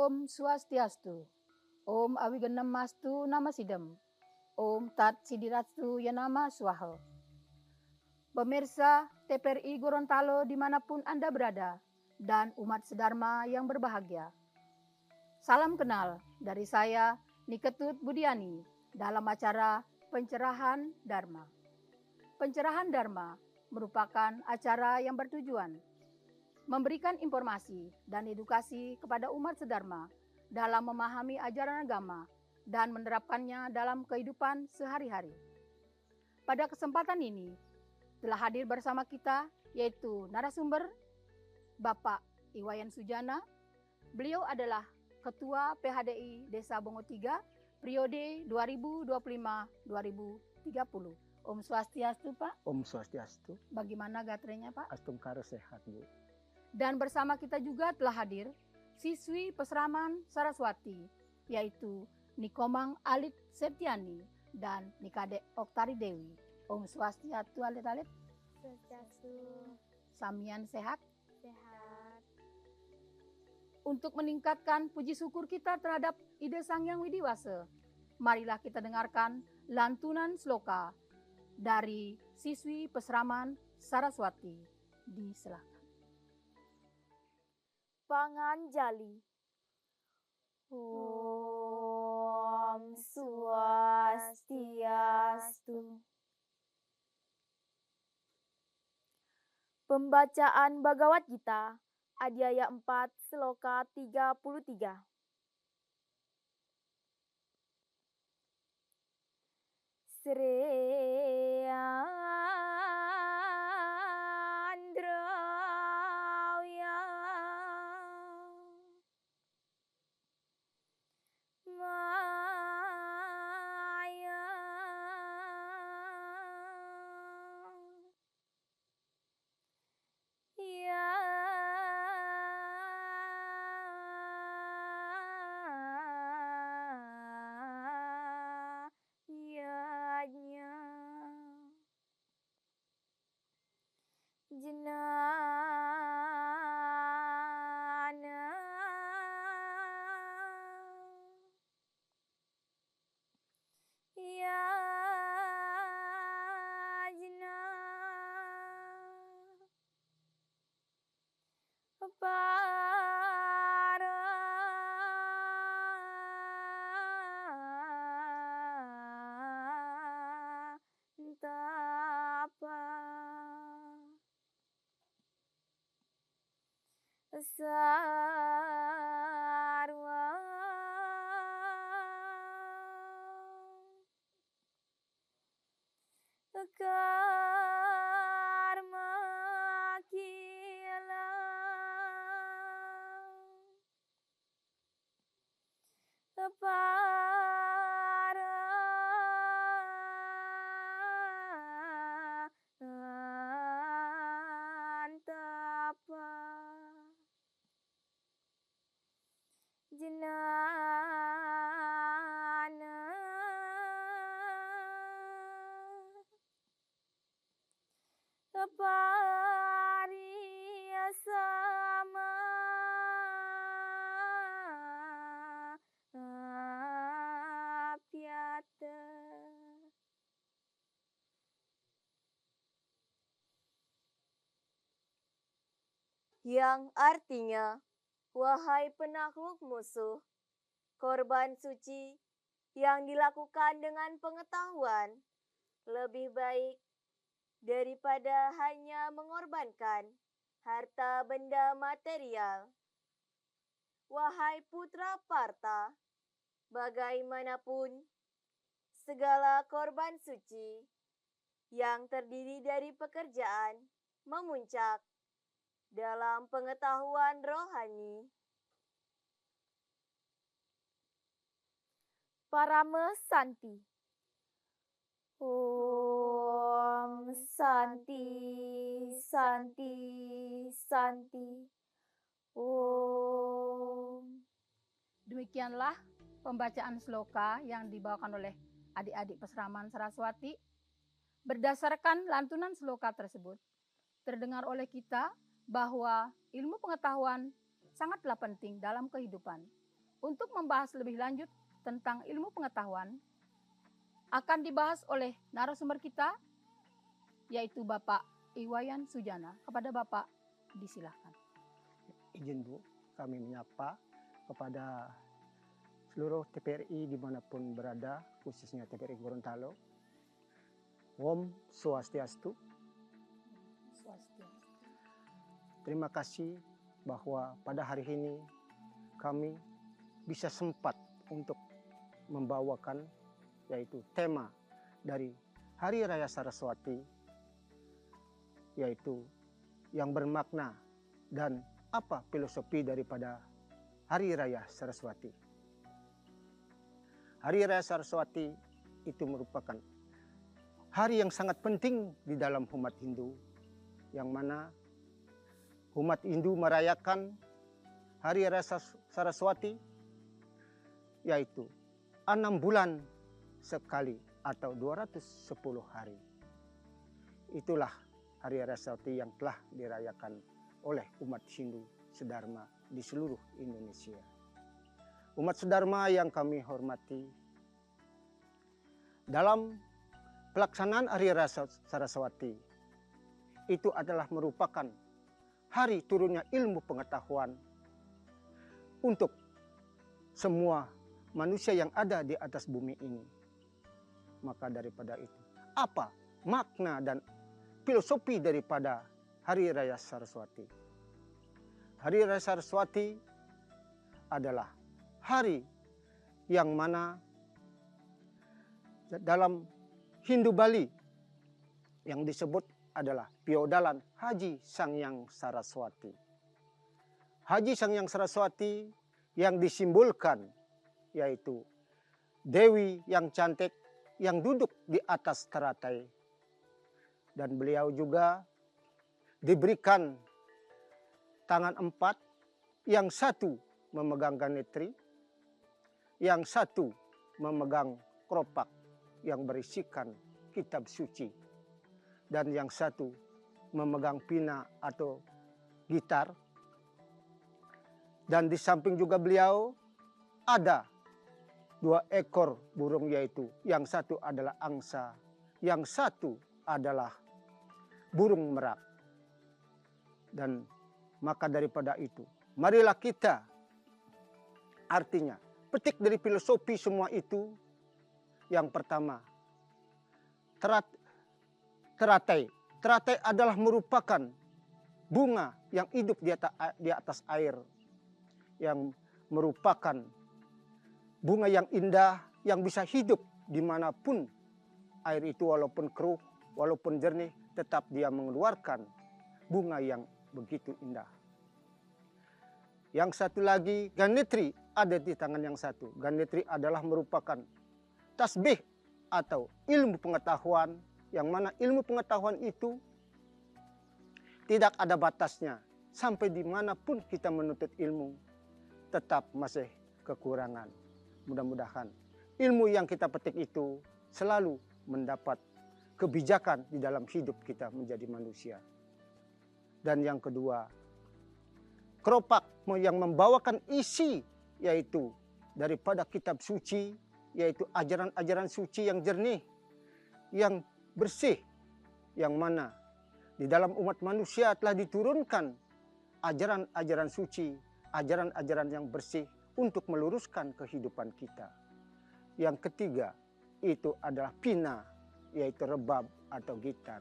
Om Swastiastu. Om Awiganam Mastu Nama Sidam. Om Tat Sidirastu Yanama Swaha. Pemirsa TPRI Gorontalo dimanapun Anda berada, dan umat sedharma yang berbahagia. Salam kenal dari saya, Niketut Budiani, dalam acara Pencerahan Dharma. Pencerahan Dharma merupakan acara yang bertujuan memberikan informasi dan edukasi kepada umat sedharma dalam memahami ajaran agama dan menerapkannya dalam kehidupan sehari-hari. Pada kesempatan ini, telah hadir bersama kita yaitu narasumber Bapak Iwayan Sujana. Beliau adalah Ketua PHDI Desa Bongo 3 periode 2025-2030. Om Swastiastu, Pak. Om Swastiastu. Bagaimana gatrenya, Pak? Astumkara sehat, Bu. Dan bersama kita juga telah hadir siswi Pesraman Saraswati, yaitu Nikomang Alit Septiani dan Nikade Oktari Dewi. Om Swastiastu, Alit-alit. Swastiastu. Samian sehat. Sehat. Untuk meningkatkan puji syukur kita terhadap Ide Sang Hyang Widiwasa, marilah kita dengarkan lantunan sloka dari siswi Pesraman Saraswati. Disilahkan. Panganjali. Om Swastiastu. Pembacaan Bhagavad Gita, Adhyaya 4, Sloka 33. Sreandravya Maya Jenana Yajna Para Tapa Sarwa Karma Kila Para Antapa Jenana Pariyasama Apyata. Yang artinya, wahai penakluk musuh, korban suci yang dilakukan dengan pengetahuan lebih baik daripada hanya mengorbankan harta benda material. Wahai putra Partha, bagaimanapun segala korban suci yang terdiri dari pekerjaan memuncak dalam pengetahuan rohani. Parama Santi. Om Santi, Santi, Santi. Om. Demikianlah pembacaan sloka yang dibawakan oleh adik-adik Pesraman Saraswati. Berdasarkan lantunan sloka tersebut, terdengar oleh kita bahwa ilmu pengetahuan sangatlah penting dalam kehidupan. Untuk membahas lebih lanjut tentang ilmu pengetahuan, akan dibahas oleh narasumber kita, yaitu Bapak Iwayan Sujana. Kepada Bapak, disilahkan. Izin Bu, kami menyapa kepada seluruh TPRI dimanapun berada, khususnya TPRI Gorontalo. Om Swastiastu. Terima kasih bahwa pada hari ini kami bisa sempat untuk membawakan yaitu tema dari Hari Raya Saraswati, yaitu yang bermakna dan apa filosofi daripada Hari Raya Saraswati. Hari Raya Saraswati itu merupakan hari yang sangat penting di dalam umat Hindu, yang mana umat Hindu merayakan Hari Raya Saraswati yaitu 6 bulan sekali atau 210 hari. Itulah Hari Raya Saraswati yang telah dirayakan oleh umat Hindu sedharma di seluruh Indonesia. Umat sedharma yang kami hormati, dalam pelaksanaan Hari Raya Saraswati itu adalah merupakan hari turunnya ilmu pengetahuan untuk semua manusia yang ada di atas bumi ini. Maka daripada itu, apa makna dan filosofi daripada Hari Raya Saraswati? Hari Raya Saraswati adalah hari yang mana dalam Hindu Bali yang disebut adalah Piodalan Haji Sangyang Saraswati. Haji Sangyang Saraswati yang disimbolkan yaitu Dewi yang cantik yang duduk di atas teratai. Dan beliau juga diberikan tangan 4, yang satu memegang ganetri, yang satu memegang keropak yang berisikan kitab suci, dan yang satu memegang pina atau gitar. Dan di samping juga beliau ada 2 ekor burung, yaitu yang satu adalah angsa, yang satu adalah burung merak. Dan maka daripada itu, marilah kita, artinya petik dari filosofi semua itu. Yang pertama, teratai. Teratai adalah merupakan bunga yang hidup di atas air, yang merupakan bunga yang indah yang bisa hidup dimanapun air itu, walaupun keruh, walaupun jernih, tetap dia mengeluarkan bunga yang begitu indah. Yang satu lagi, ganetri ada di tangan yang satu. Ganetri adalah merupakan tasbih atau ilmu pengetahuan, yang mana ilmu pengetahuan itu tidak ada batasnya. Sampai dimanapun kita menuntut ilmu, tetap masih kekurangan. Mudah-mudahan ilmu yang kita petik itu selalu mendapat kebijakan di dalam hidup kita menjadi manusia. Dan yang kedua, keropak yang membawakan isi yaitu daripada kitab suci, yaitu ajaran-ajaran suci yang jernih, yang bersih, yang mana di dalam umat manusia telah diturunkan ajaran-ajaran suci, ajaran-ajaran yang bersih untuk meluruskan kehidupan kita. Yang ketiga, itu adalah pina, yaitu rebab atau gitar.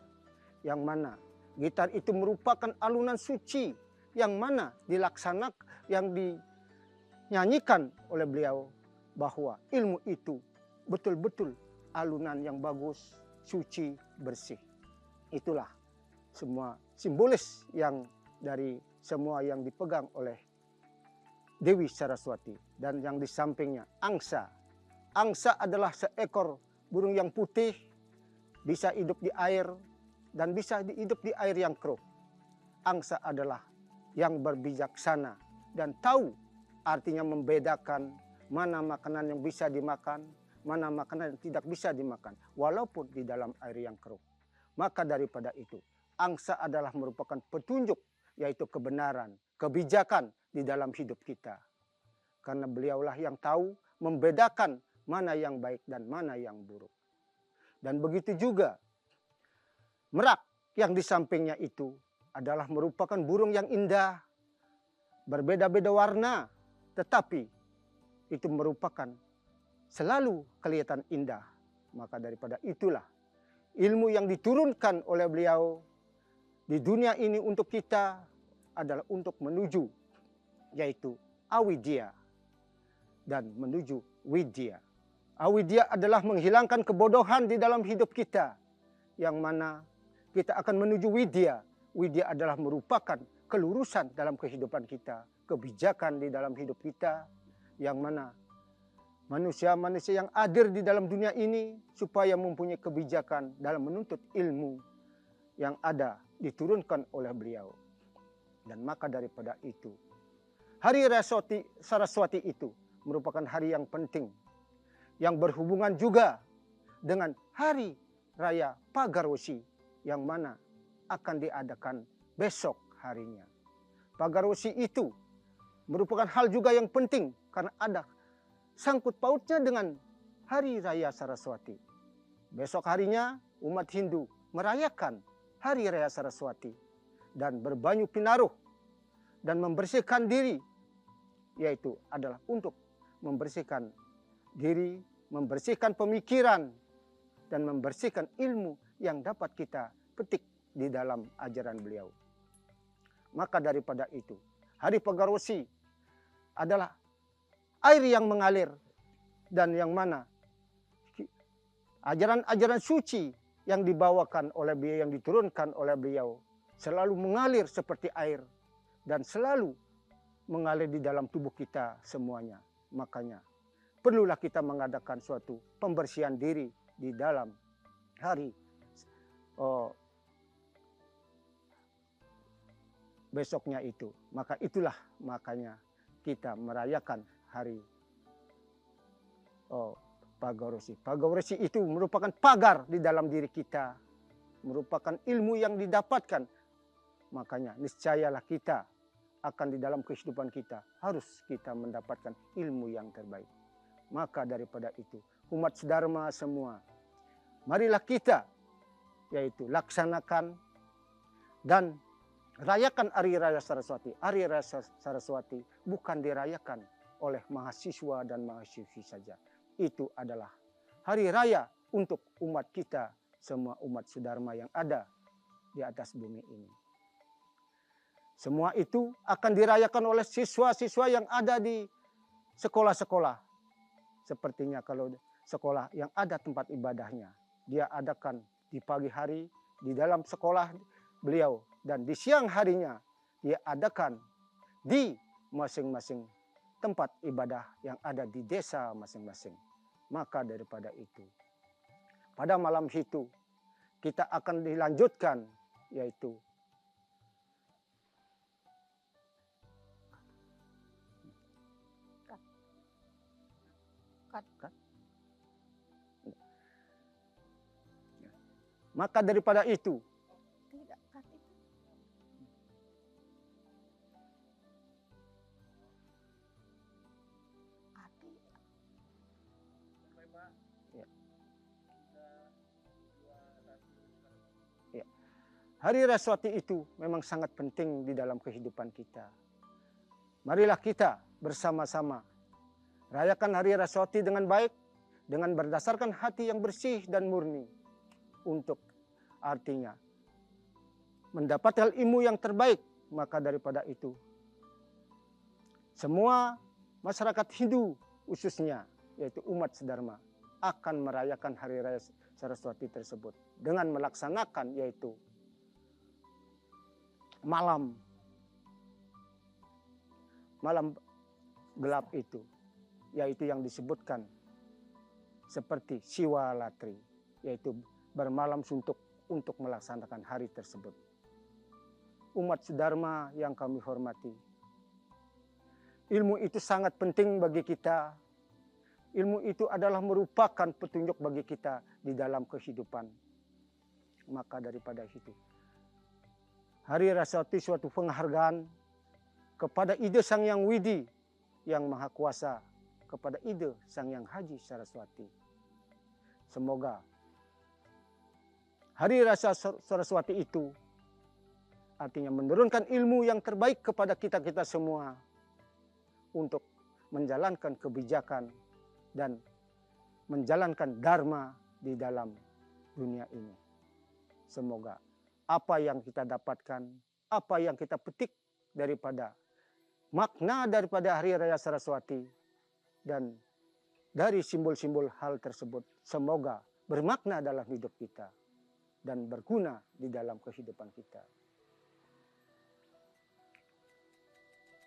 Yang mana gitar itu merupakan alunan suci yang mana dilaksanakan, yang dinyanyikan oleh beliau, bahwa ilmu itu betul-betul alunan yang bagus, suci, bersih. Itulah semua simbolis yang dari semua yang dipegang oleh Dewi Saraswati. Dan yang di sampingnya angsa. Angsa adalah seekor burung yang putih, bisa hidup di air dan bisa hidup di air yang keruh. Angsa adalah yang berbijaksana dan tahu artinya membedakan mana makanan yang bisa dimakan, mana makanan yang tidak bisa dimakan, walaupun di dalam air yang keruh. Maka daripada itu, angsa adalah merupakan petunjuk, yaitu kebenaran, kebijakan di dalam hidup kita. Karena beliaulah yang tahu membedakan mana yang baik dan mana yang buruk. Dan begitu juga merak yang di sampingnya itu adalah merupakan burung yang indah, berbeda-beda warna, tetapi itu merupakan selalu kelihatan indah. Maka daripada itulah ilmu yang diturunkan oleh beliau di dunia ini untuk kita adalah untuk menuju yaitu awidya dan menuju widya. Awidya adalah menghilangkan kebodohan di dalam hidup kita, yang mana kita akan menuju widya. Widya adalah merupakan kelurusan dalam kehidupan kita, kebijakan di dalam hidup kita, yang mana manusia-manusia yang hadir di dalam dunia ini supaya mempunyai kebijakan dalam menuntut ilmu yang ada diturunkan oleh beliau. Dan maka daripada itu, Hari Raya Saraswati itu merupakan hari yang penting, yang berhubungan juga dengan Hari Raya Pagarwesi, yang mana akan diadakan besok harinya. Pagarwesi itu merupakan hal juga yang penting karena ada sangkut pautnya dengan Hari Raya Saraswati. Besok harinya umat Hindu merayakan Hari Raya Saraswati dan berbanyu pinaruh dan membersihkan diri, yaitu adalah untuk membersihkan diri, membersihkan pemikiran, dan membersihkan ilmu yang dapat kita petik di dalam ajaran beliau. Maka daripada itu, Hari Pagarwesi adalah air yang mengalir dan yang mana ajaran-ajaran suci yang dibawakan oleh beliau, yang diturunkan oleh beliau, selalu mengalir seperti air dan selalu mengalir di dalam tubuh kita semuanya. Makanya perlulah kita mengadakan suatu pembersihan diri di dalam hari besoknya itu. Maka itulah makanya kita merayakan hari Pagarwesi. Pagarwesi itu merupakan pagar di dalam diri kita, merupakan ilmu yang didapatkan. Makanya niscayalah kita akan di dalam kehidupan kita harus kita mendapatkan ilmu yang terbaik. Maka daripada itu, umat Dharma semua, marilah kita yaitu laksanakan dan rayakan Hari Raya Saraswati. Hari Raya Saraswati bukan dirayakan oleh mahasiswa dan mahasiswi saja. Itu adalah hari raya untuk umat kita, semua umat Dharma yang ada di atas bumi ini. Semua itu akan dirayakan oleh siswa-siswa yang ada di sekolah-sekolah. Sepertinya kalau sekolah yang ada tempat ibadahnya, dia adakan di pagi hari di dalam sekolah beliau, dan di siang harinya dia adakan di masing-masing tempat ibadah yang ada di desa masing-masing. Maka daripada itu, pada malam itu kita akan dilanjutkan yaitu maka daripada itu Hari Raya Saraswati itu memang sangat penting di dalam kehidupan kita. Marilah kita bersama-sama rayakan Hari Raya Saraswati dengan baik, dengan berdasarkan hati yang bersih dan murni, untuk artinya mendapatkan ilmu yang terbaik. Maka daripada itu, semua masyarakat Hindu khususnya, yaitu umat Dharma, akan merayakan Hari Raya Saraswati tersebut dengan melaksanakan yaitu malam gelap itu, yaitu yang disebutkan seperti Siwalatri, yaitu bermalam suntuk untuk melaksanakan hari tersebut. Umat Dharma yang kami hormati, ilmu itu sangat penting bagi kita. Ilmu itu adalah merupakan petunjuk bagi kita di dalam kehidupan. Maka daripada itu, Hari Raya Saraswati suatu penghargaan kepada ide Sang Yang Widi Yang Maha Kuasa, kepada Ide Sang Hyang Haji Saraswati. Semoga Hari Raya Saraswati itu artinya menurunkan ilmu yang terbaik kepada kita-kita semua untuk menjalankan kebijakan dan menjalankan dharma di dalam dunia ini. Semoga apa yang kita dapatkan, apa yang kita petik daripada makna daripada Hari Raya Saraswati dan dari simbol-simbol hal tersebut semoga bermakna dalam hidup kita dan berguna di dalam kehidupan kita.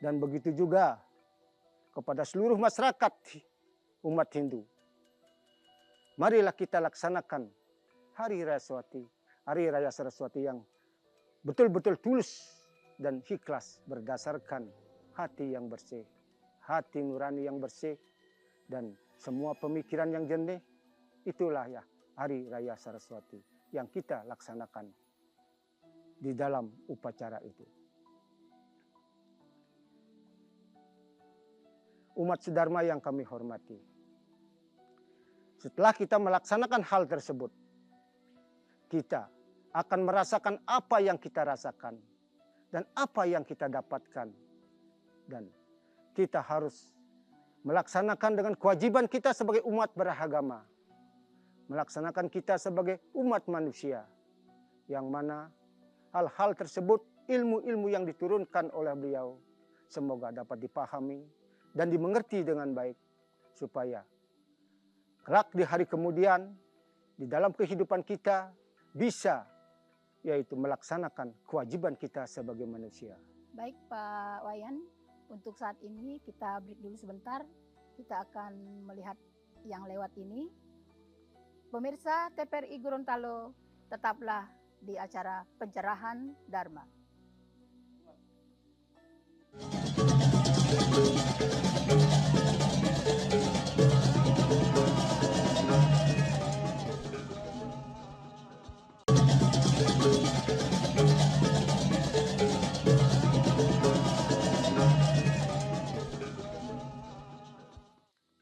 Dan begitu juga kepada seluruh masyarakat umat Hindu. Marilah kita laksanakan Hari Raya Saraswati yang betul-betul tulus dan ikhlas berdasarkan hati yang bersih, hati nurani yang bersih, dan semua pemikiran yang jernih. Itulah ya Hari Raya Saraswati yang kita laksanakan di dalam upacara itu. Umat Sedharma yang kami hormati, setelah kita melaksanakan hal tersebut, kita akan merasakan apa yang kita rasakan dan apa yang kita dapatkan. Dan kita harus melaksanakan dengan kewajiban kita sebagai umat beragama. Melaksanakan kita sebagai umat manusia. Yang mana hal-hal tersebut, ilmu-ilmu yang diturunkan oleh beliau, semoga dapat dipahami dan dimengerti dengan baik. Supaya kelak di hari kemudian, di dalam kehidupan kita, bisa yaitu melaksanakan kewajiban kita sebagai manusia. Baik Pak Wayan, untuk saat ini kita break dulu sebentar. Kita akan melihat yang lewat ini. Pemirsa TPRI Gorontalo, tetaplah di acara Pencerahan Dharma.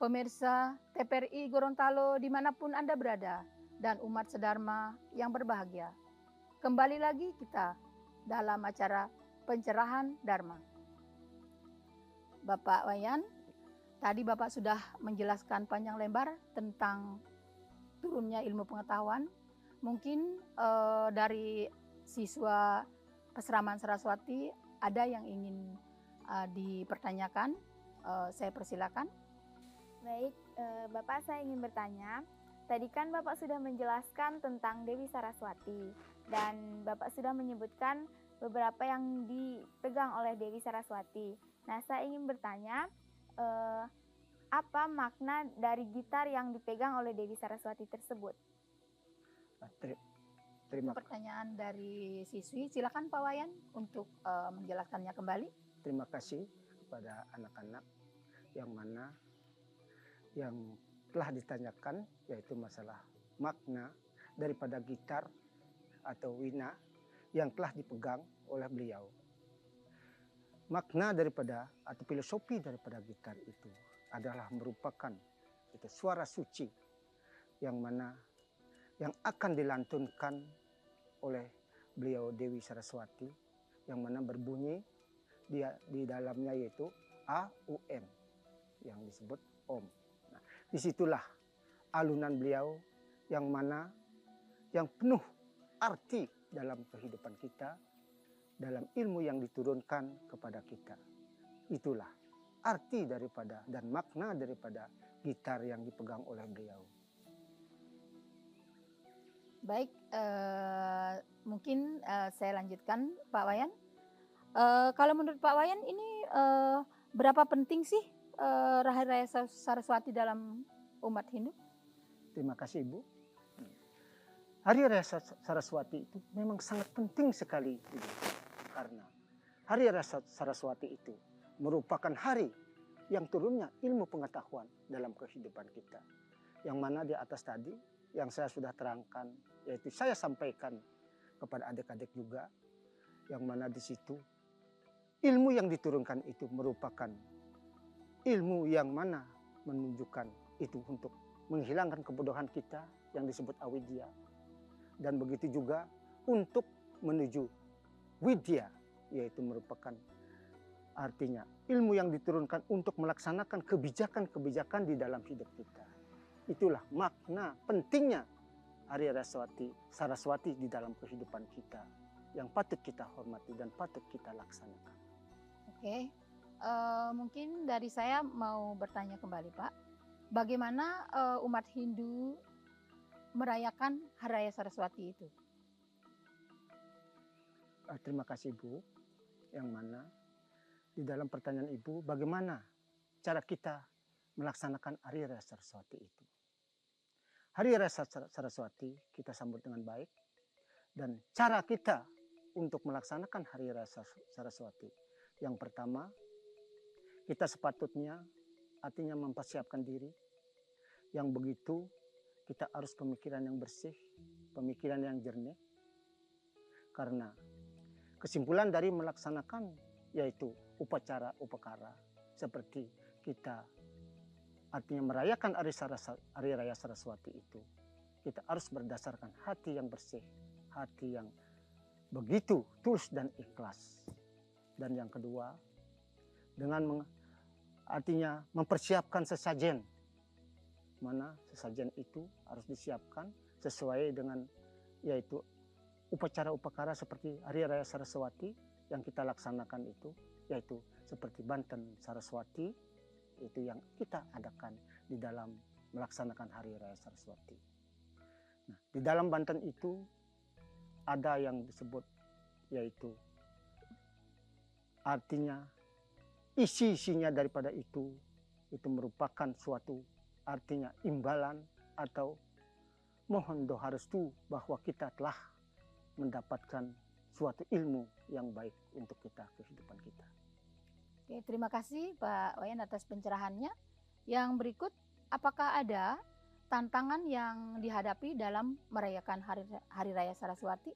Pemirsa TPRI Gorontalo dimanapun Anda berada dan umat sedharma yang berbahagia. Kembali lagi kita dalam acara Pencerahan Dharma. Bapak Wayan, tadi Bapak sudah menjelaskan panjang lebar tentang turunnya ilmu pengetahuan. Mungkin dari siswa Peseraman Saraswati ada yang ingin dipertanyakan. Saya persilakan. Baik, Bapak, saya ingin bertanya. Tadi kan Bapak sudah menjelaskan tentang Dewi Saraswati dan Bapak sudah menyebutkan beberapa yang dipegang oleh Dewi Saraswati. Nah, saya ingin bertanya, apa makna dari gitar yang dipegang oleh Dewi Saraswati tersebut? Terima kasih. Pertanyaan dari siswi, silakan Pak Wayan untuk menjelaskannya kembali. Terima kasih kepada anak-anak yang mana yang telah ditanyakan, yaitu masalah makna daripada gitar atau wina yang telah dipegang oleh beliau. Makna daripada atau filosofi daripada gitar itu adalah merupakan itu suara suci yang mana yang akan dilantunkan oleh beliau Dewi Saraswati, yang mana berbunyi di dalamnya yaitu AUM yang disebut Om. Nah, disitulah alunan beliau yang mana yang penuh arti dalam kehidupan kita, dalam ilmu yang diturunkan kepada kita. Itulah arti daripada dan makna daripada gitar yang dipegang oleh beliau. Baik, mungkin saya lanjutkan Pak Wayan. Kalau menurut Pak Wayan ini berapa penting sih Hari Raya Saraswati dalam umat Hindu? Terima kasih Ibu. Hari Raya Saraswati itu memang sangat penting sekali, Ibu. Karena Hari Raya Saraswati itu merupakan hari yang turunnya ilmu pengetahuan dalam kehidupan kita. Yang mana di atas tadi yang saya sudah terangkan, yaitu saya sampaikan kepada adik-adik juga, yang mana di situ ilmu yang diturunkan itu merupakan ilmu yang mana menunjukkan itu untuk menghilangkan kebodohan kita yang disebut avidya. Dan begitu juga untuk menuju widya, yaitu merupakan artinya ilmu yang diturunkan untuk melaksanakan kebijakan-kebijakan di dalam hidup kita. Itulah makna pentingnya Arya Saraswati di dalam kehidupan kita yang patut kita hormati dan patut kita laksanakan. Oke, mungkin dari saya mau bertanya kembali Pak, bagaimana umat Hindu merayakan Hari Raya Saraswati itu? Terima kasih Bu, yang mana di dalam pertanyaan Ibu, bagaimana cara kita melaksanakan Hari Raya Saraswati itu. Hari Raya Saraswati kita sambut dengan baik, dan cara kita untuk melaksanakan Hari Raya Saraswati. Yang pertama, kita sepatutnya artinya mempersiapkan diri, yang begitu kita harus pemikiran yang bersih, pemikiran yang jernih, karena kesimpulan dari melaksanakan yaitu upacara-upakara seperti kita artinya merayakan Hari Raya Saraswati itu, kita harus berdasarkan hati yang bersih, hati yang begitu tulus dan ikhlas. Dan yang kedua, dengan artinya mempersiapkan sesajen, mana sesajen itu harus disiapkan sesuai dengan yaitu upacara-upakara seperti Hari Raya Saraswati yang kita laksanakan itu, yaitu seperti Banten Saraswati, itu yang kita adakan di dalam melaksanakan Hari Raya Saraswati. Nah, di dalam Banten itu ada yang disebut yaitu artinya isi-isinya daripada itu merupakan suatu artinya imbalan atau mohon doa restu bahwa kita telah mendapatkan suatu ilmu yang baik untuk kita, kehidupan kita. Oke, terima kasih Pak Wayan atas pencerahannya. Yang berikut, apakah ada tantangan yang dihadapi dalam merayakan Hari Raya Saraswati?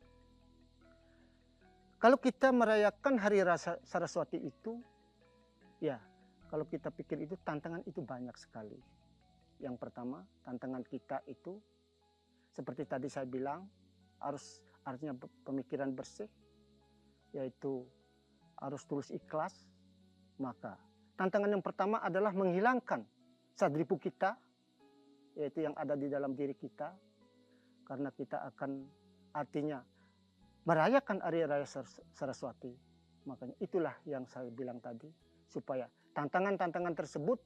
Kalau kita merayakan Hari Raya Saraswati itu, ya kalau kita pikir itu tantangan itu banyak sekali. Yang pertama, tantangan kita itu seperti tadi saya bilang, harus artinya pemikiran bersih, yaitu harus tulus ikhlas. Maka tantangan yang pertama adalah menghilangkan sadripu kita, yaitu yang ada di dalam diri kita, karena kita akan artinya merayakan Hari Raya Saraswati. Makanya itulah yang saya bilang tadi, supaya tantangan-tantangan tersebut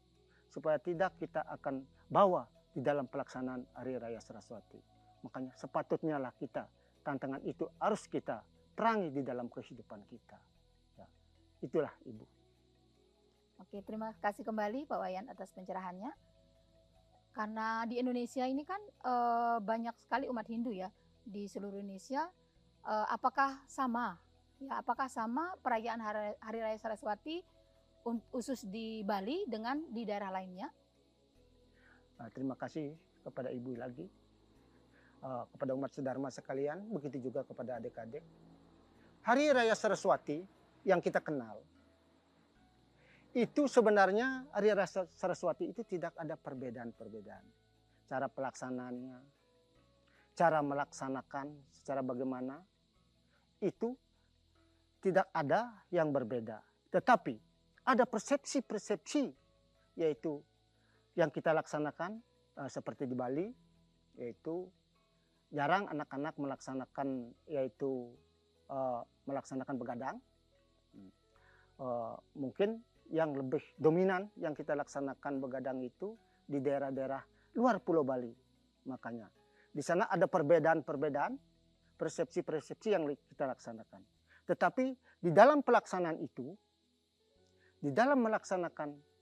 supaya tidak kita akan bawa di dalam pelaksanaan Hari Raya Saraswati. Makanya sepatutnya lah kita, tantangan itu harus kita perangi di dalam kehidupan kita. Ya, itulah Ibu. Oke, terima kasih kembali Pak Wayan atas pencerahannya. Karena di Indonesia ini kan banyak sekali umat Hindu ya di seluruh Indonesia. Apakah sama? Ya, apakah sama perayaan Hari Raya Saraswati khusus di Bali dengan di daerah lainnya? Terima kasih kepada Ibu lagi, kepada umat sedharma sekalian, begitu juga kepada adik-adik. Hari Raya Saraswati yang kita kenal, itu sebenarnya Hari Raya Saraswati itu tidak ada perbedaan-perbedaan. Cara pelaksanaannya, cara melaksanakan secara bagaimana, itu tidak ada yang berbeda. Tetapi ada persepsi-persepsi, yaitu yang kita laksanakan seperti di Bali, yaitu jarang anak-anak melaksanakan yaitu melaksanakan begadang. Mungkin yang lebih dominan yang kita laksanakan begadang itu di daerah-daerah luar Pulau Bali. Makanya di sana ada perbedaan-perbedaan, persepsi-persepsi yang kita laksanakan. Tetapi di dalam pelaksanaan itu, di dalam melaksanakan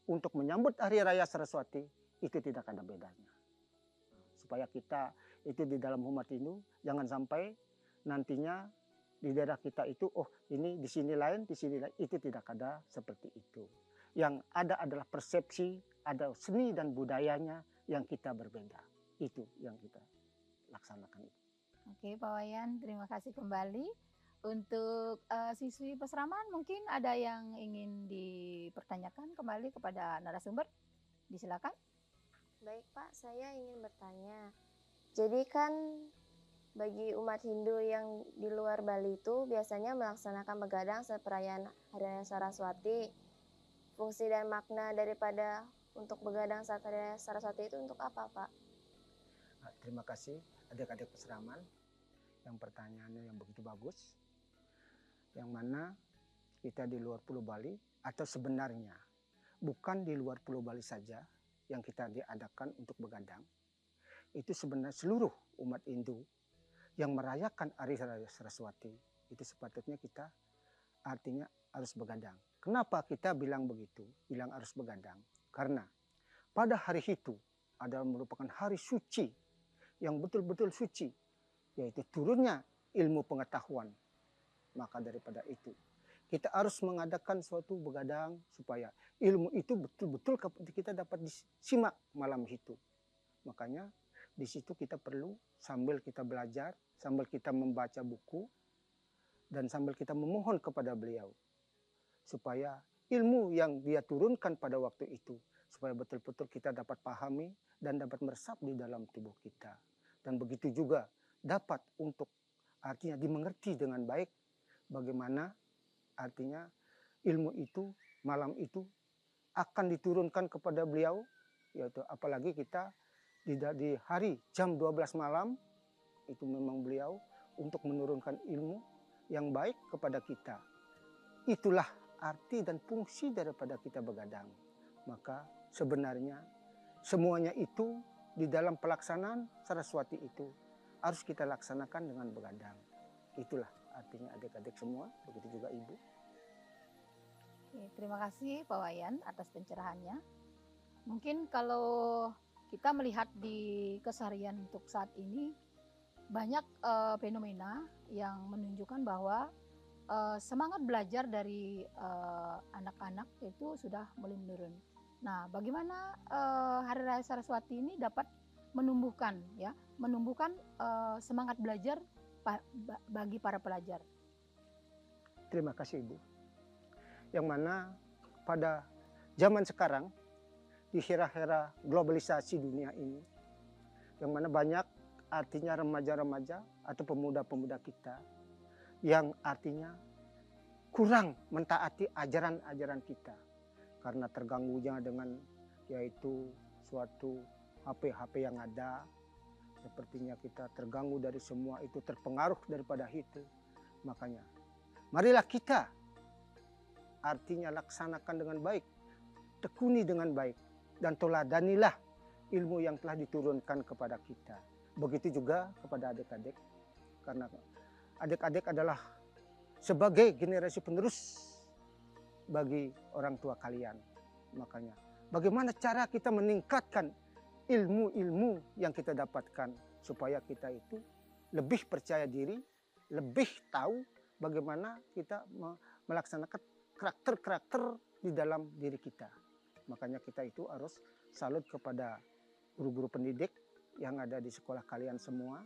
untuk menyambut Hari Raya Saraswati, itu tidak ada bedanya. Supaya kita itu di dalam umat Hindu, jangan sampai nantinya di daerah kita itu, oh ini di sini lain, di sini lain, itu tidak ada seperti itu. Yang ada adalah persepsi, ada seni dan budayanya yang kita berbeda. Itu yang kita laksanakan. Oke Pak Wayan, terima kasih kembali. Untuk siswi peseraman mungkin ada yang ingin dipertanyakan kembali kepada narasumber? Disilakan. Baik Pak, saya ingin bertanya. Jadi kan bagi umat Hindu yang di luar Bali itu biasanya melaksanakan begadang saat perayaan Hari Raya Saraswati. Fungsi dan makna daripada untuk begadang saat Hari Raya Saraswati itu untuk apa Pak? Terima kasih adik-adik peseraman yang pertanyaannya yang begitu bagus. Yang mana kita di luar Pulau Bali atau sebenarnya bukan di luar Pulau Bali saja yang kita diadakan untuk begadang. Itu sebenarnya seluruh umat Hindu yang merayakan Hari Raya Saraswati itu sepatutnya kita artinya harus begadang. Kenapa kita bilang begitu? Bilang harus begadang karena pada hari itu adalah merupakan hari suci yang betul-betul suci, yaitu turunnya ilmu pengetahuan. Maka daripada itu kita harus mengadakan suatu begadang supaya ilmu itu betul-betul kita dapat disimak malam itu. Makanya di situ kita perlu sambil kita belajar, sambil kita membaca buku, dan sambil kita memohon kepada beliau supaya ilmu yang dia turunkan pada waktu itu supaya betul-betul kita dapat pahami dan dapat meresap di dalam tubuh kita. Dan begitu juga dapat untuk artinya dimengerti dengan baik bagaimana artinya ilmu itu malam itu akan diturunkan kepada beliau, yaitu apalagi kita di hari jam 12 malam itu memang beliau untuk menurunkan ilmu yang baik kepada kita. Itulah arti dan fungsi daripada kita begadang. Maka sebenarnya semuanya itu di dalam pelaksanaan Saraswati itu harus kita laksanakan dengan begadang. Itulah artinya adik-adik semua, begitu juga ibu. Oke, terima kasih Pak Wayan atas pencerahannya. Mungkin kalau kita melihat di keseharian untuk saat ini banyak fenomena yang menunjukkan bahwa semangat belajar dari anak-anak itu sudah mulai menurun. Nah, bagaimana Hari Raya Saraswati ini dapat menumbuhkan semangat belajar bagi para pelajar? Terima kasih Ibu. Yang mana pada zaman sekarang di era-era globalisasi dunia ini, yang mana banyak artinya remaja-remaja atau pemuda-pemuda kita yang artinya kurang mentaati ajaran-ajaran kita karena terganggunya dengan yaitu suatu HP-HP yang ada. Sepertinya kita terganggu dari semua itu, terpengaruh daripada itu. Makanya marilah kita artinya laksanakan dengan baik, tekuni dengan baik, dan teladanilah ilmu yang telah diturunkan kepada kita. Begitu juga kepada adik-adik, karena adik-adik adalah sebagai generasi penerus bagi orang tua kalian. Makanya bagaimana cara kita meningkatkan ilmu-ilmu yang kita dapatkan supaya kita itu lebih percaya diri, lebih tahu bagaimana kita melaksanakan karakter-karakter di dalam diri kita. Makanya kita itu harus salut kepada guru-guru pendidik yang ada di sekolah kalian semua.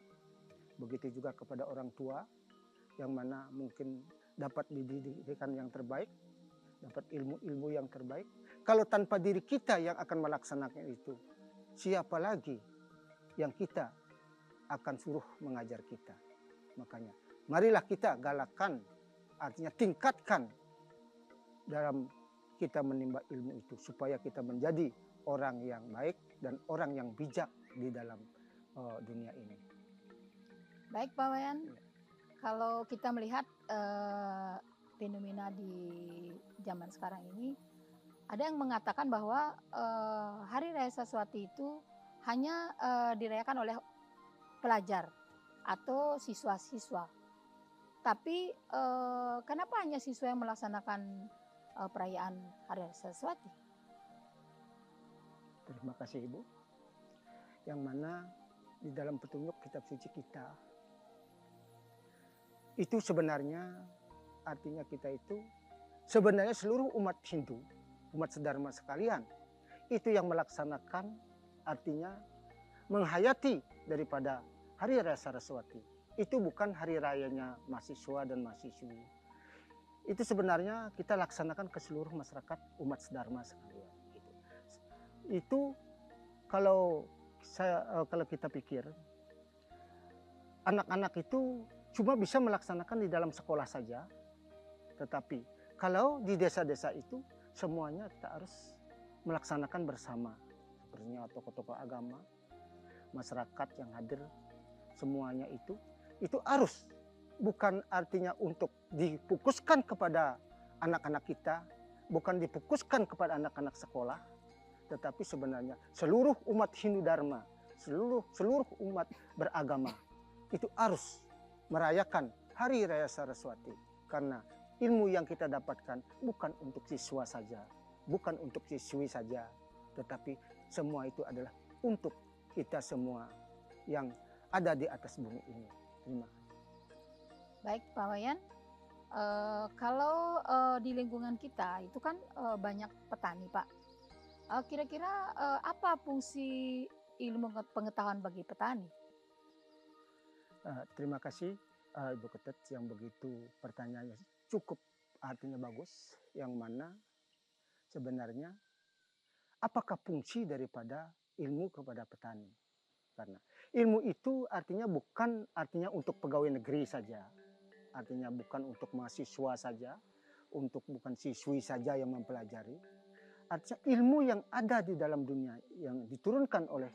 Begitu juga kepada orang tua yang mana mungkin dapat dididikan yang terbaik, dapat ilmu-ilmu yang terbaik. Kalau tanpa diri kita yang akan melaksanakan itu, siapa lagi yang kita akan suruh mengajar kita? Makanya marilah kita galakan, artinya tingkatkan dalam kita menimba ilmu itu supaya kita menjadi orang yang baik dan orang yang bijak di dalam dunia ini. Baik Pak Wayan, kalau kita melihat fenomena di zaman sekarang ini, ada yang mengatakan bahwa Hari Raya Saraswati itu hanya dirayakan oleh pelajar atau siswa-siswa. Tapi kenapa hanya siswa yang melaksanakan perayaan Hari Raya Saraswati? Terima kasih Ibu. Yang mana di dalam petunjuk kitab suci kita itu sebenarnya artinya kita itu sebenarnya seluruh umat Hindu, umat sedharma sekalian itu yang melaksanakan artinya menghayati daripada Hari Raya Saraswati. itu bukan hari rayanya mahasiswa dan mahasiswi. Itu sebenarnya kita laksanakan ke seluruh masyarakat umat sedharma sekalian. Itu kalau kita pikir, anak-anak itu cuma bisa melaksanakan di dalam sekolah saja, tetapi kalau di desa-desa itu semuanya kita harus melaksanakan bersama. Sepertinya tokoh-tokoh agama, masyarakat yang hadir, semuanya itu harus, bukan artinya untuk difokuskan kepada anak-anak kita, bukan difokuskan kepada anak-anak sekolah, tetapi sebenarnya seluruh umat Hindu Dharma, seluruh umat beragama itu harus merayakan Hari Raya Saraswati, karena ilmu yang kita dapatkan bukan untuk siswa saja, bukan untuk siswi saja, tetapi semua itu adalah untuk kita semua yang ada di atas bumi ini. Terima kasih. Baik Pak Wayan, kalau di lingkungan kita itu kan banyak petani Pak. Kira-kira apa fungsi ilmu pengetahuan bagi petani? Terima kasih Ibu Ketut yang begitu pertanyaannya cukup artinya bagus, yang mana sebenarnya apakah fungsi daripada ilmu kepada petani? Karena ilmu itu artinya bukan artinya untuk pegawai negeri saja, artinya bukan untuk mahasiswa saja, bukan siswi saja yang mempelajari. Artinya ilmu yang ada di dalam dunia yang diturunkan oleh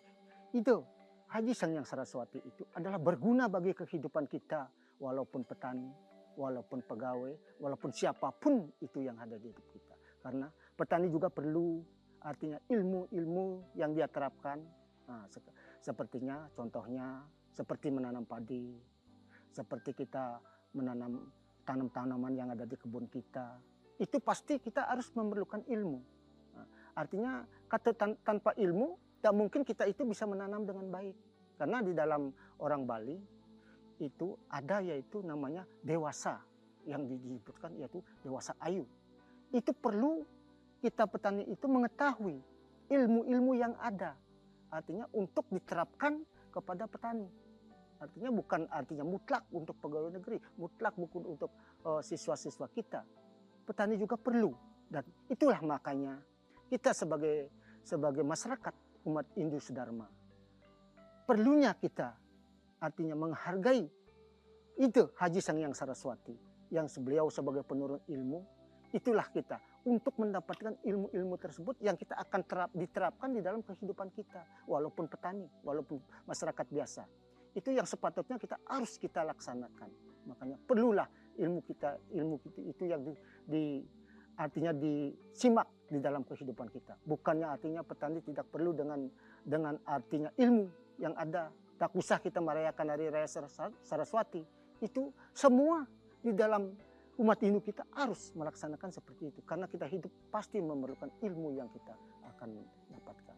itu Haji Sanghyang Saraswati itu adalah berguna bagi kehidupan kita, walaupun petani, walaupun pegawai, walaupun siapapun itu yang ada di hidup kita. Karena petani juga perlu artinya ilmu-ilmu yang dia terapkan. Nah, sepertinya contohnya seperti menanam padi, seperti kita menanam tanaman yang ada di kebun kita. Itu pasti kita harus memerlukan ilmu. Nah, artinya tanpa ilmu tidak mungkin kita itu bisa menanam dengan baik. Karena di dalam orang Bali itu ada yaitu namanya dewasa, yang disebutkan yaitu dewasa ayu. Itu perlu kita petani itu mengetahui ilmu-ilmu yang ada, artinya untuk diterapkan kepada petani. Artinya bukan artinya mutlak untuk pegawai negeri, mutlak bukan untuk siswa-siswa kita. Petani juga perlu, dan itulah makanya kita sebagai masyarakat umat Hindu Dharma perlunya kita artinya menghargai itu Haji Sanghyang Saraswati yang beliau sebagai penurun ilmu. Itulah kita untuk mendapatkan ilmu-ilmu tersebut yang kita akan diterapkan di dalam kehidupan kita, walaupun petani, walaupun masyarakat biasa. Itu yang sepatutnya harus kita laksanakan. Makanya perlulah ilmu kita itu yang artinya disimak di dalam kehidupan kita. Bukannya artinya petani tidak perlu dengan artinya ilmu yang ada. Tak usah kita merayakan Hari Raya Saraswati. Itu semua di dalam umat Hindu kita harus melaksanakan seperti itu. Karena kita hidup pasti memerlukan ilmu yang kita akan dapatkan.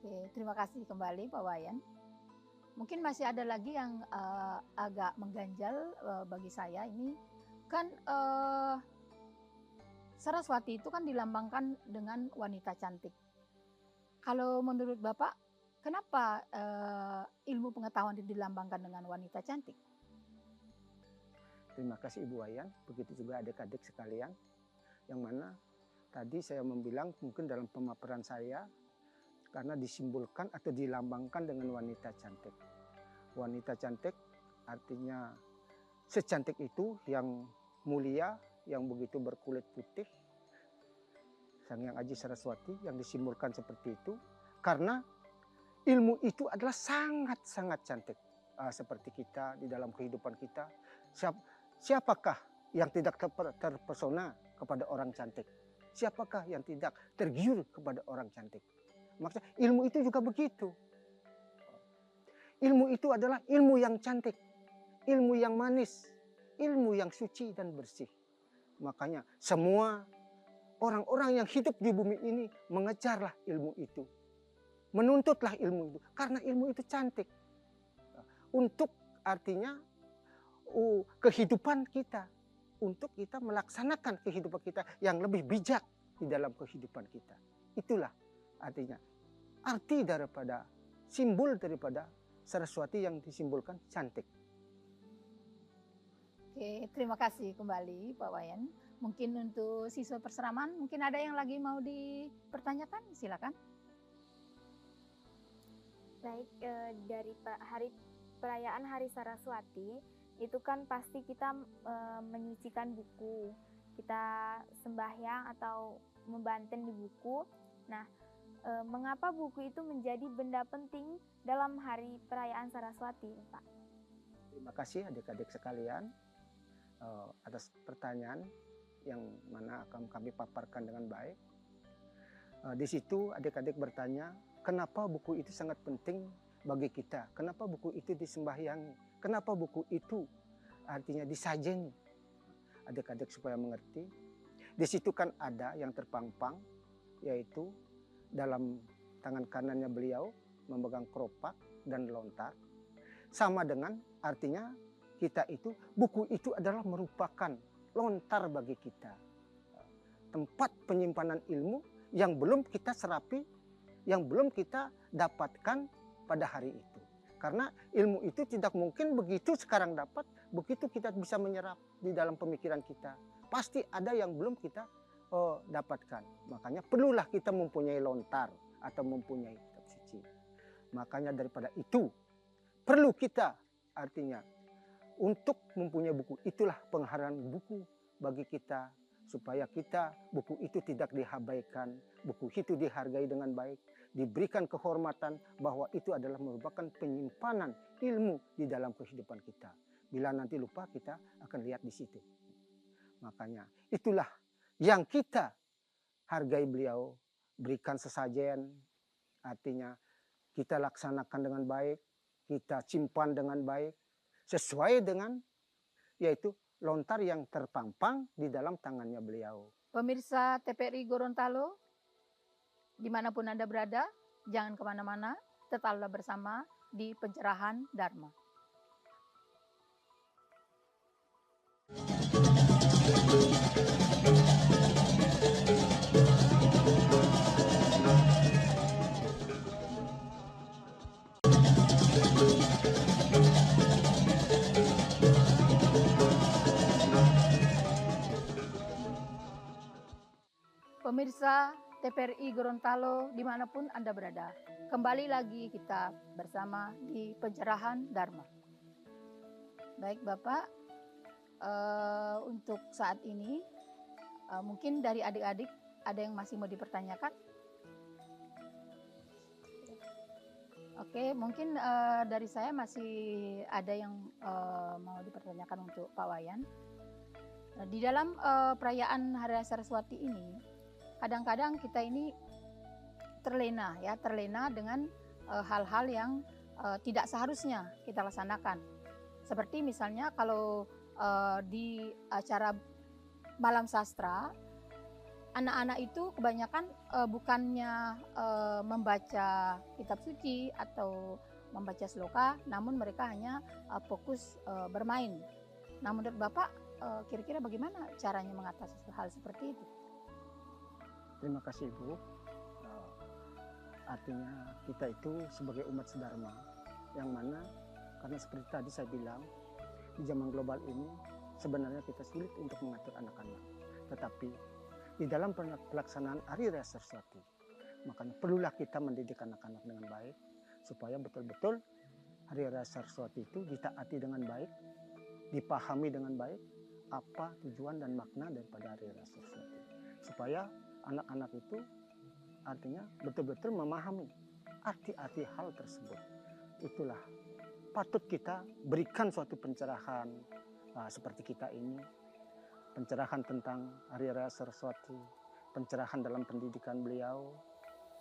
Oke, terima kasih kembali Pak Wayan. Mungkin masih ada lagi yang agak mengganjal bagi saya ini. Kan Saraswati itu kan dilambangkan dengan wanita cantik. Kalau menurut Bapak, kenapa ilmu pengetahuan itu dilambangkan dengan wanita cantik? Terima kasih Ibu Wayan, begitu juga adik-adik sekalian, yang mana tadi saya membilang mungkin dalam pemaparan saya, karena disimbolkan atau dilambangkan dengan wanita cantik. Wanita cantik artinya secantik itu, yang mulia, yang begitu berkulit putih, Sanghyang Aji Saraswati yang disimbolkan seperti itu, karena ilmu itu adalah sangat-sangat cantik. Seperti kita di dalam kehidupan kita, siapakah yang tidak terpesona kepada orang cantik? Siapakah yang tidak tergiur kepada orang cantik? Maksudnya ilmu itu juga begitu. Ilmu itu adalah ilmu yang cantik, ilmu yang manis, ilmu yang suci dan bersih. Makanya semua orang-orang yang hidup di bumi ini mengejarlah ilmu itu. Menuntutlah ilmu itu, karena ilmu itu cantik. Untuk artinya kehidupan kita, untuk kita melaksanakan kehidupan kita yang lebih bijak di dalam kehidupan kita. Itulah artinya arti daripada simbol daripada Saraswati yang disimbolkan cantik. Oke, terima kasih kembali Pak Wayan. Mungkin untuk siswa perseraman, mungkin ada yang lagi mau dipertanyakan? Silakan. Baik, dari perayaan Hari Saraswati itu kan pasti kita menyucikan buku, kita sembahyang atau membanten di buku. Nah, mengapa buku itu menjadi benda penting dalam hari perayaan Saraswati, Pak? Terima kasih adik-adik sekalian atas pertanyaan yang mana akan kami paparkan dengan baik. Di situ adik-adik bertanya, kenapa buku itu sangat penting bagi kita? Kenapa buku itu disembahyangi? Kenapa buku itu artinya disajeni? Adik-adik supaya mengerti. Di situ kan ada yang terpampang, yaitu dalam tangan kanannya beliau memegang keropak dan lontar. Sama dengan artinya kita itu, buku itu adalah merupakan lontar bagi kita. Tempat penyimpanan ilmu yang belum kita serapi, yang belum kita dapatkan pada hari itu. Karena ilmu itu tidak mungkin begitu sekarang dapat, begitu kita bisa menyerap di dalam pemikiran kita. Pasti ada yang belum kita dapatkan. Makanya perlulah kita mempunyai lontar atau mempunyai kitab suci. Makanya daripada itu, perlu kita artinya untuk mempunyai buku. Itulah penghargaan buku bagi kita, supaya kita buku itu tidak diabaikan, buku itu dihargai dengan baik, diberikan kehormatan bahwa itu adalah merupakan penyimpanan ilmu di dalam kehidupan kita. Bila nanti lupa, kita akan lihat di situ. Makanya itulah yang kita hargai beliau, berikan sesajen, artinya kita laksanakan dengan baik, kita simpan dengan baik, sesuai dengan yaitu lontar yang terpampang di dalam tangannya beliau. Pemirsa TPRI Gorontalo, dimanapun Anda berada, jangan kemana-mana, tetaplah bersama di Pencerahan Dharma. Pemirsa TPRI Gorontalo dimanapun Anda berada, kembali lagi kita bersama di Pencerahan Dharma. Baik Bapak, untuk saat ini mungkin dari adik-adik ada yang masih mau dipertanyakan? Oke, mungkin dari saya masih ada yang mau dipertanyakan untuk Pak Wayan. Di dalam perayaan Hari Saraswati ini, kadang-kadang kita ini terlena dengan hal-hal yang tidak seharusnya kita laksanakan. Seperti misalnya kalau di acara malam sastra, anak-anak itu kebanyakan bukannya membaca kitab suci atau membaca sloka, namun mereka hanya fokus bermain. Nah, menurut Bapak kira-kira bagaimana caranya mengatasi hal seperti itu? Terima kasih Ibu. Artinya kita itu sebagai umat sedharma, yang mana karena seperti tadi saya bilang, di zaman global ini sebenarnya kita sulit untuk mengatur anak-anak. Tetapi di dalam pelaksanaan Hari Raya Saraswati, makanya perlulah kita mendidik anak-anak dengan baik, supaya betul-betul Hari Raya Saraswati itu ditaati dengan baik, dipahami dengan baik apa tujuan dan makna daripada Hari Raya Saraswati. Supaya anak-anak itu artinya betul-betul memahami arti-arti hal tersebut. Itulah patut kita berikan suatu pencerahan seperti kita ini, pencerahan tentang Hari Raya Saraswati, pencerahan dalam pendidikan beliau.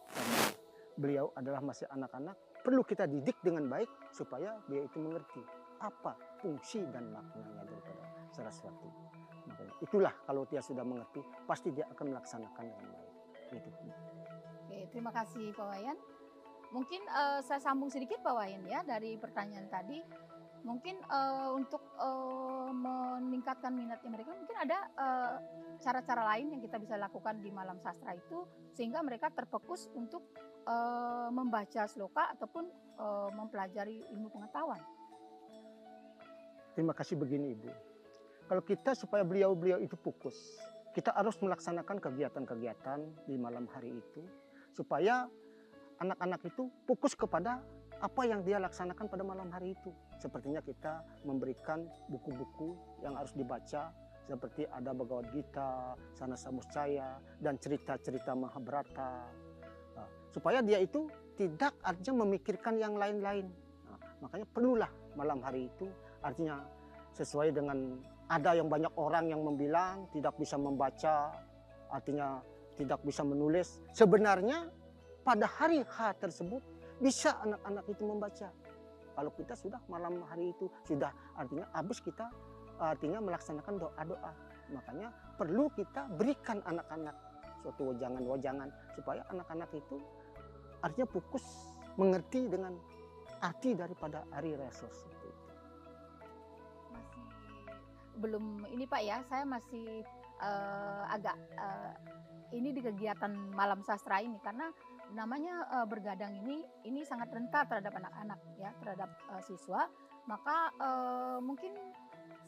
Karena beliau adalah masih anak-anak, perlu kita didik dengan baik supaya dia itu mengerti apa fungsi dan maknanya daripada Saraswati. Makanya itulah kalau dia sudah mengerti, pasti dia akan melaksanakan dengan baik. Itu. Oke, terima kasih Pak Wayan. Mungkin saya sambung sedikit Pak Wayan ya dari pertanyaan tadi. Mungkin untuk meningkatkan minatnya mereka, mungkin ada cara-cara lain yang kita bisa lakukan di malam sastra itu sehingga mereka terfokus untuk membaca sloka ataupun mempelajari ilmu pengetahuan. Terima kasih begini Ibu. kalau kita supaya beliau-beliau itu fokus, kita harus melaksanakan kegiatan-kegiatan di malam hari itu supaya anak-anak itu fokus kepada apa yang dia laksanakan pada malam hari itu. Sepertinya kita memberikan buku-buku yang harus dibaca, seperti ada Bhagavad Gita, Sanasa Muscaya, dan cerita-cerita Mahabharata. Nah, supaya dia itu tidak artinya memikirkan yang lain-lain. Nah, makanya perlulah malam hari itu, artinya sesuai dengan ada yang banyak orang yang membilang tidak bisa membaca, artinya tidak bisa menulis. Sebenarnya pada hari H tersebut bisa anak-anak itu membaca. Kalau kita sudah malam hari itu sudah artinya habis kita artinya melaksanakan doa-doa. Makanya perlu kita berikan anak-anak suatu wajangan-wajangan supaya anak-anak itu artinya fokus mengerti dengan arti daripada hari raya Saraswati. Belum ini Pak ya, saya masih agak ini di kegiatan malam sastra ini karena namanya bergadang ini sangat rentan terhadap anak-anak ya, terhadap siswa. Maka mungkin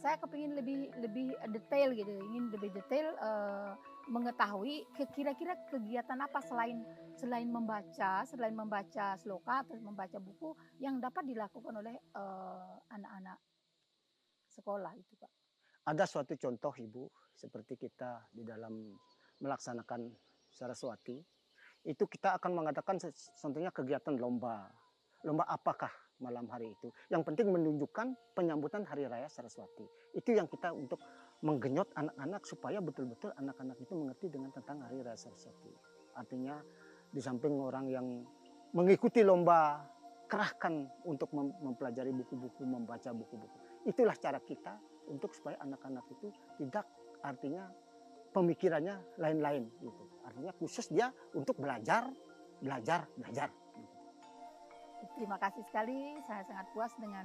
saya kepingin lebih detail gitu, ingin lebih detail mengetahui kira-kira kegiatan apa selain membaca sloka, terus membaca buku yang dapat dilakukan oleh anak-anak sekolah itu Pak. Ada suatu contoh Ibu, seperti kita di dalam melaksanakan Saraswati, itu kita akan mengadakan contohnya kegiatan lomba. Lomba apakah malam hari itu? Yang penting menunjukkan penyambutan Hari Raya Saraswati. Itu yang kita untuk menggenyot anak-anak supaya betul-betul anak-anak itu mengerti dengan tentang Hari Raya Saraswati. Artinya di samping orang yang mengikuti lomba, kerahkan untuk mempelajari buku-buku, membaca buku-buku. Itulah cara kita untuk supaya anak-anak itu tidak artinya pemikirannya lain-lain gitu. Artinya khusus dia untuk belajar. Terima kasih sekali, saya sangat puas dengan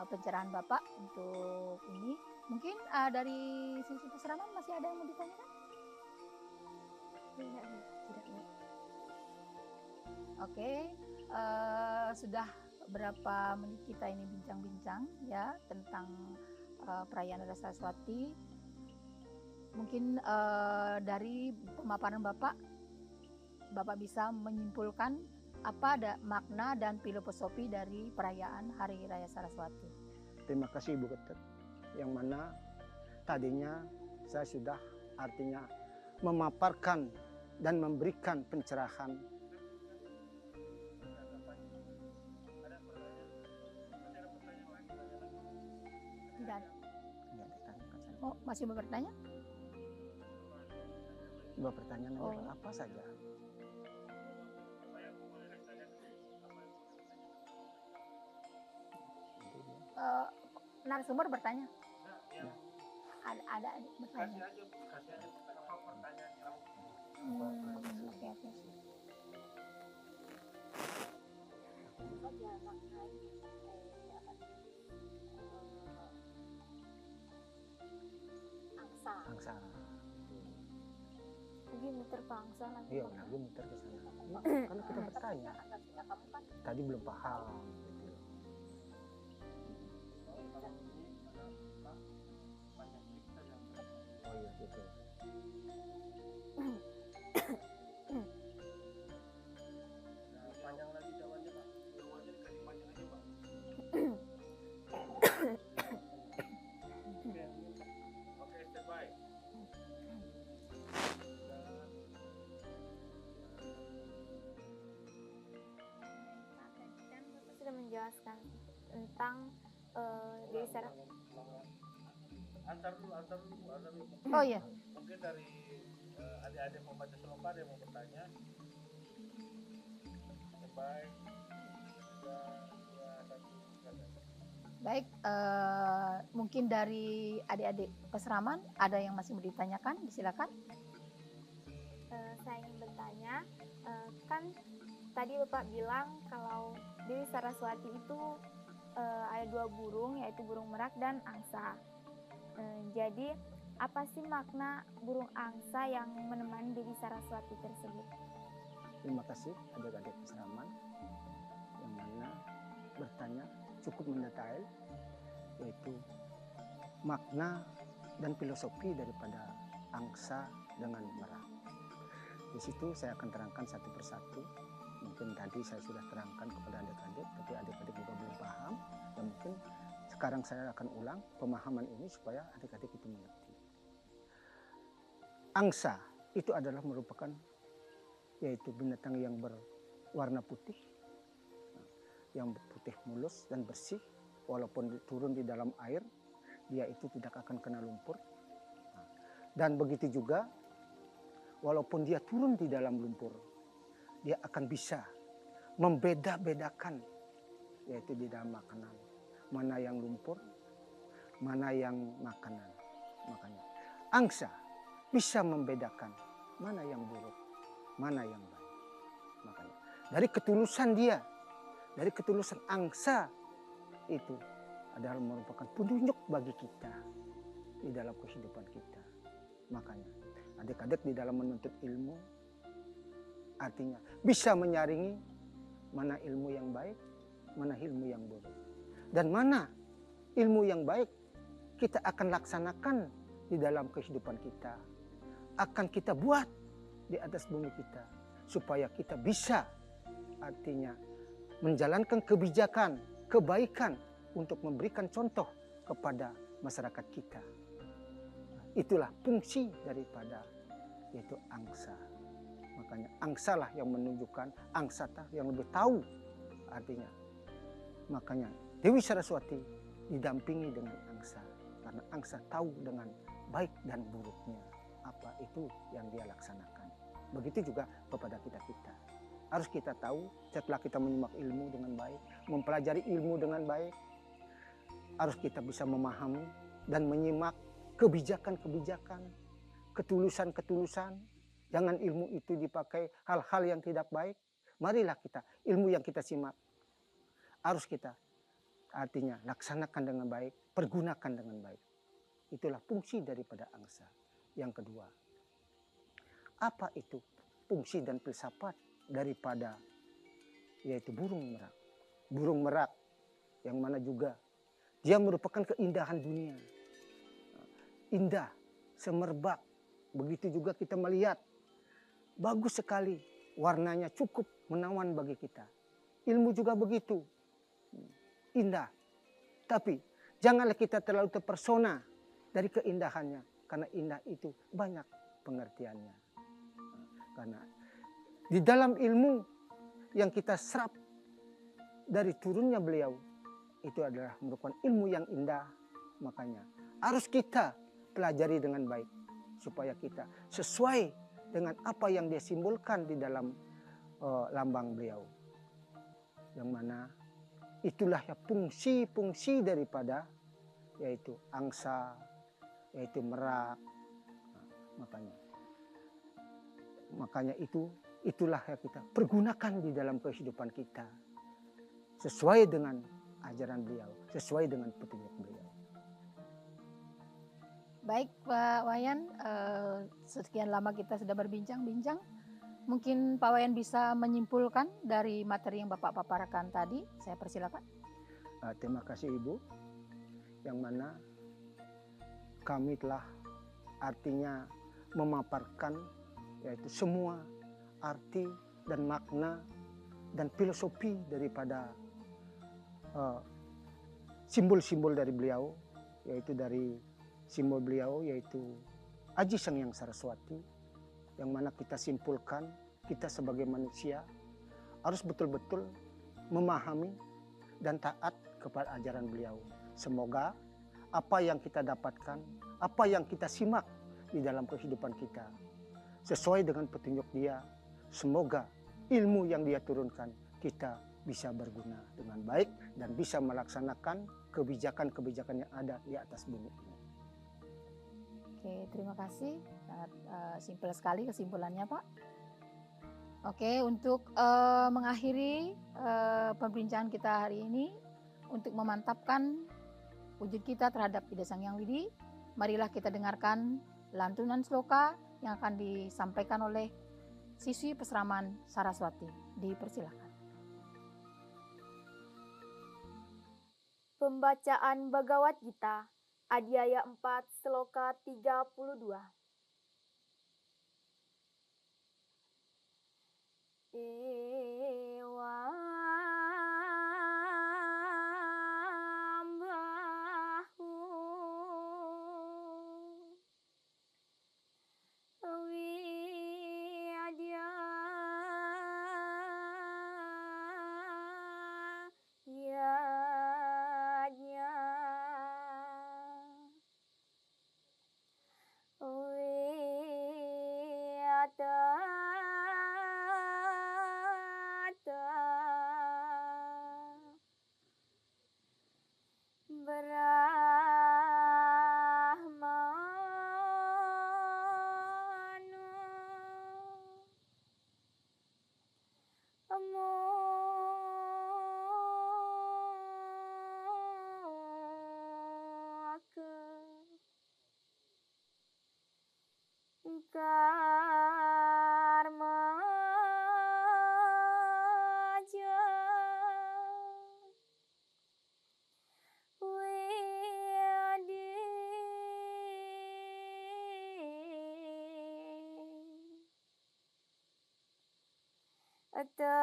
pencerahan Bapak untuk ini. Mungkin dari sisi peseraman masih ada yang mau ditanyakan? Tidak. Oke, sudah berapa menit kita ini bincang-bincang ya tentang perayaan Raya Saraswati. Mungkin dari pemaparan Bapak bisa menyimpulkan apa ada makna dan filosofi dari perayaan Hari Raya Saraswati. Terima kasih Ibu Ketet, yang mana tadinya saya sudah artinya memaparkan dan memberikan pencerahan. Tidak. Oh, masih mau bertanya? Dua pertanyaan apa saja? Narasumber bertanya. Ada bertanya. Oke. Angsa. Lagi muter ke angsa lagi. Iya, lagi muter ke sana. Kalau kita bertanya, tadi belum paham. Oh iya, betul. Panjang lagi jawabannya Pak. Jawabannya dikasih panjang aja Pak. Oke, standby. Kan Bapak sudah menjelaskan tentang Dewi Saraswati. Antar dulu. Oh iya. Mungkin dari adik-adik mau baca sloka ada yang mau bertanya. Standby. 3, 2, 1. Baik, mungkin dari adik-adik peseraman ada yang masih mau ditanyakan, silakan. Saya ingin bertanya, kan tadi Bapak bilang kalau Dewi Saraswati itu ada 2 burung, yaitu burung merak dan angsa. Jadi apa sih makna burung angsa yang menemani Dewi Saraswati tersebut? Terima kasih adik-adik peseraman yang mana bertanya cukup mendetail, yaitu makna dan filosofi daripada angsa dengan merak. Di situ saya akan terangkan satu persatu. Mungkin tadi saya sudah terangkan kepada adik-adik, tapi adik-adik juga belum paham. Dan mungkin sekarang saya akan ulang pemahaman ini supaya adik-adik itu mengerti. Angsa itu adalah merupakan yaitu binatang yang berwarna putih, yang putih mulus dan bersih. Walaupun turun di dalam air, dia itu tidak akan kena lumpur. Dan begitu juga, walaupun dia turun di dalam lumpur, dia akan bisa membeda-bedakan, yaitu di dalam makanan. Mana yang lumpur, mana yang makanan. Makanya angsa bisa membedakan mana yang buruk, mana yang baik. Makanya dari ketulusan dia, dari ketulusan angsa itu adalah merupakan petunjuk bagi kita di dalam kehidupan kita. Makanya adik-adik di dalam menuntut ilmu artinya bisa menyaringi mana ilmu yang baik, mana ilmu yang buruk. Dan mana ilmu yang baik kita akan laksanakan di dalam kehidupan kita. Akan kita buat di atas bumi kita. Supaya kita bisa artinya menjalankan kebijakan, kebaikan untuk memberikan contoh kepada masyarakat kita. Itulah fungsi daripada yaitu angsa. Makanya angsalah yang menunjukkan, angsata yang lebih tahu artinya. Makanya Dewi Saraswati didampingi dengan angsa. Karena angsa tahu dengan baik dan buruknya. Apa itu yang dia laksanakan. Begitu juga kepada kita-kita. Harus kita tahu setelah kita menyimak ilmu dengan baik, mempelajari ilmu dengan baik, harus kita bisa memahami dan menyimak kebijakan-kebijakan, ketulusan-ketulusan. Jangan ilmu itu dipakai hal-hal yang tidak baik. Marilah kita, ilmu yang kita simak, harus kita artinya laksanakan dengan baik, pergunakan dengan baik. Itulah fungsi daripada angsa. Yang kedua, apa itu fungsi dan filsafat daripada yaitu burung merak. Burung merak yang mana juga dia merupakan keindahan dunia. Indah, semerbak. Begitu juga kita melihat bagus sekali, warnanya cukup menawan bagi kita. Ilmu juga begitu. Indah. Tapi janganlah kita terlalu terpersona dari keindahannya karena indah itu banyak pengertiannya. Karena di dalam ilmu yang kita serap dari turunnya beliau, itu adalah merupakan ilmu yang indah. Makanya harus kita pelajari dengan baik. Supaya kita sesuai dengan apa yang dia simbolkan di dalam lambang beliau. Yang mana itulah ya fungsi-fungsi daripada yaitu angsa, yaitu merak. Makanya itulah yang kita pergunakan di dalam kehidupan kita. Sesuai dengan ajaran beliau, sesuai dengan petunjuk beliau. Baik Pak Wayan, sekian lama kita sudah berbincang-bincang. Mungkin Pak Wayan bisa menyimpulkan dari materi yang Bapak paparkan tadi. Saya persilakan. Terima kasih Ibu. Yang mana kami telah artinya memaparkan yaitu semua arti dan makna dan filosofi daripada simbol-simbol dari beliau, yaitu dari simbol beliau yaitu Aji Sangyang Saraswati, yang mana kita simpulkan kita sebagai manusia harus betul-betul memahami dan taat kepada ajaran beliau. Semoga apa yang kita dapatkan, apa yang kita simak di dalam kehidupan kita sesuai dengan petunjuk dia. Semoga ilmu yang dia turunkan kita bisa berguna dengan baik dan bisa melaksanakan kebijakan-kebijakan yang ada di atas bumi ini. Oke, terima kasih. Sangat simpel sekali kesimpulannya, Pak. Oke, untuk mengakhiri perbincangan kita hari ini, untuk memantapkan wujud kita terhadap Ida Sangyang Widi, marilah kita dengarkan lantunan sloka yang akan disampaikan oleh siswi Pesraman Saraswati. Dipersilakan. Pembacaan Bhagavad Gita Adiaya 4 Sloka 32. Tan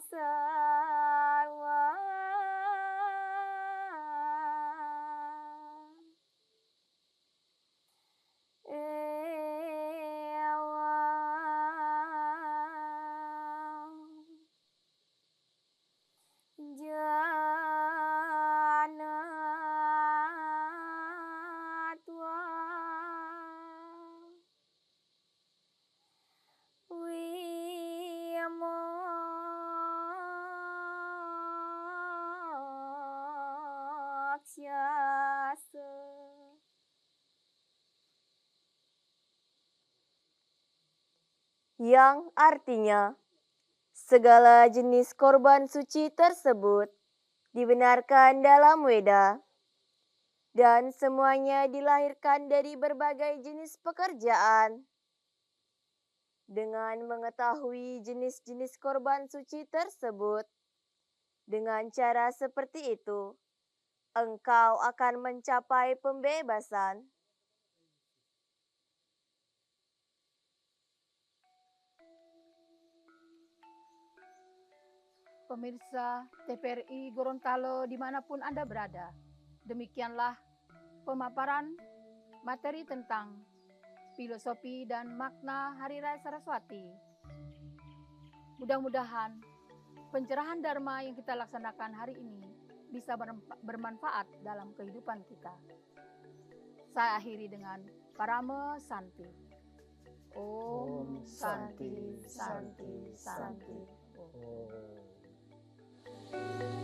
sarwa janatwa wimoksasa. Yang artinya segala jenis korban suci tersebut dibenarkan dalam Weda dan semuanya dilahirkan dari berbagai jenis pekerjaan. Dengan mengetahui jenis-jenis korban suci tersebut, dengan cara seperti itu, engkau akan mencapai pembebasan. Pemirsa TVRI Gorontalo dimanapun Anda berada, demikianlah pemaparan materi tentang filosofi dan makna Hari Raya Saraswati. Mudah-mudahan pencerahan Dharma yang kita laksanakan hari ini bisa bermanfaat dalam kehidupan kita. Saya akhiri dengan Parama Santi. Om Santi, Santi, Santi. Om.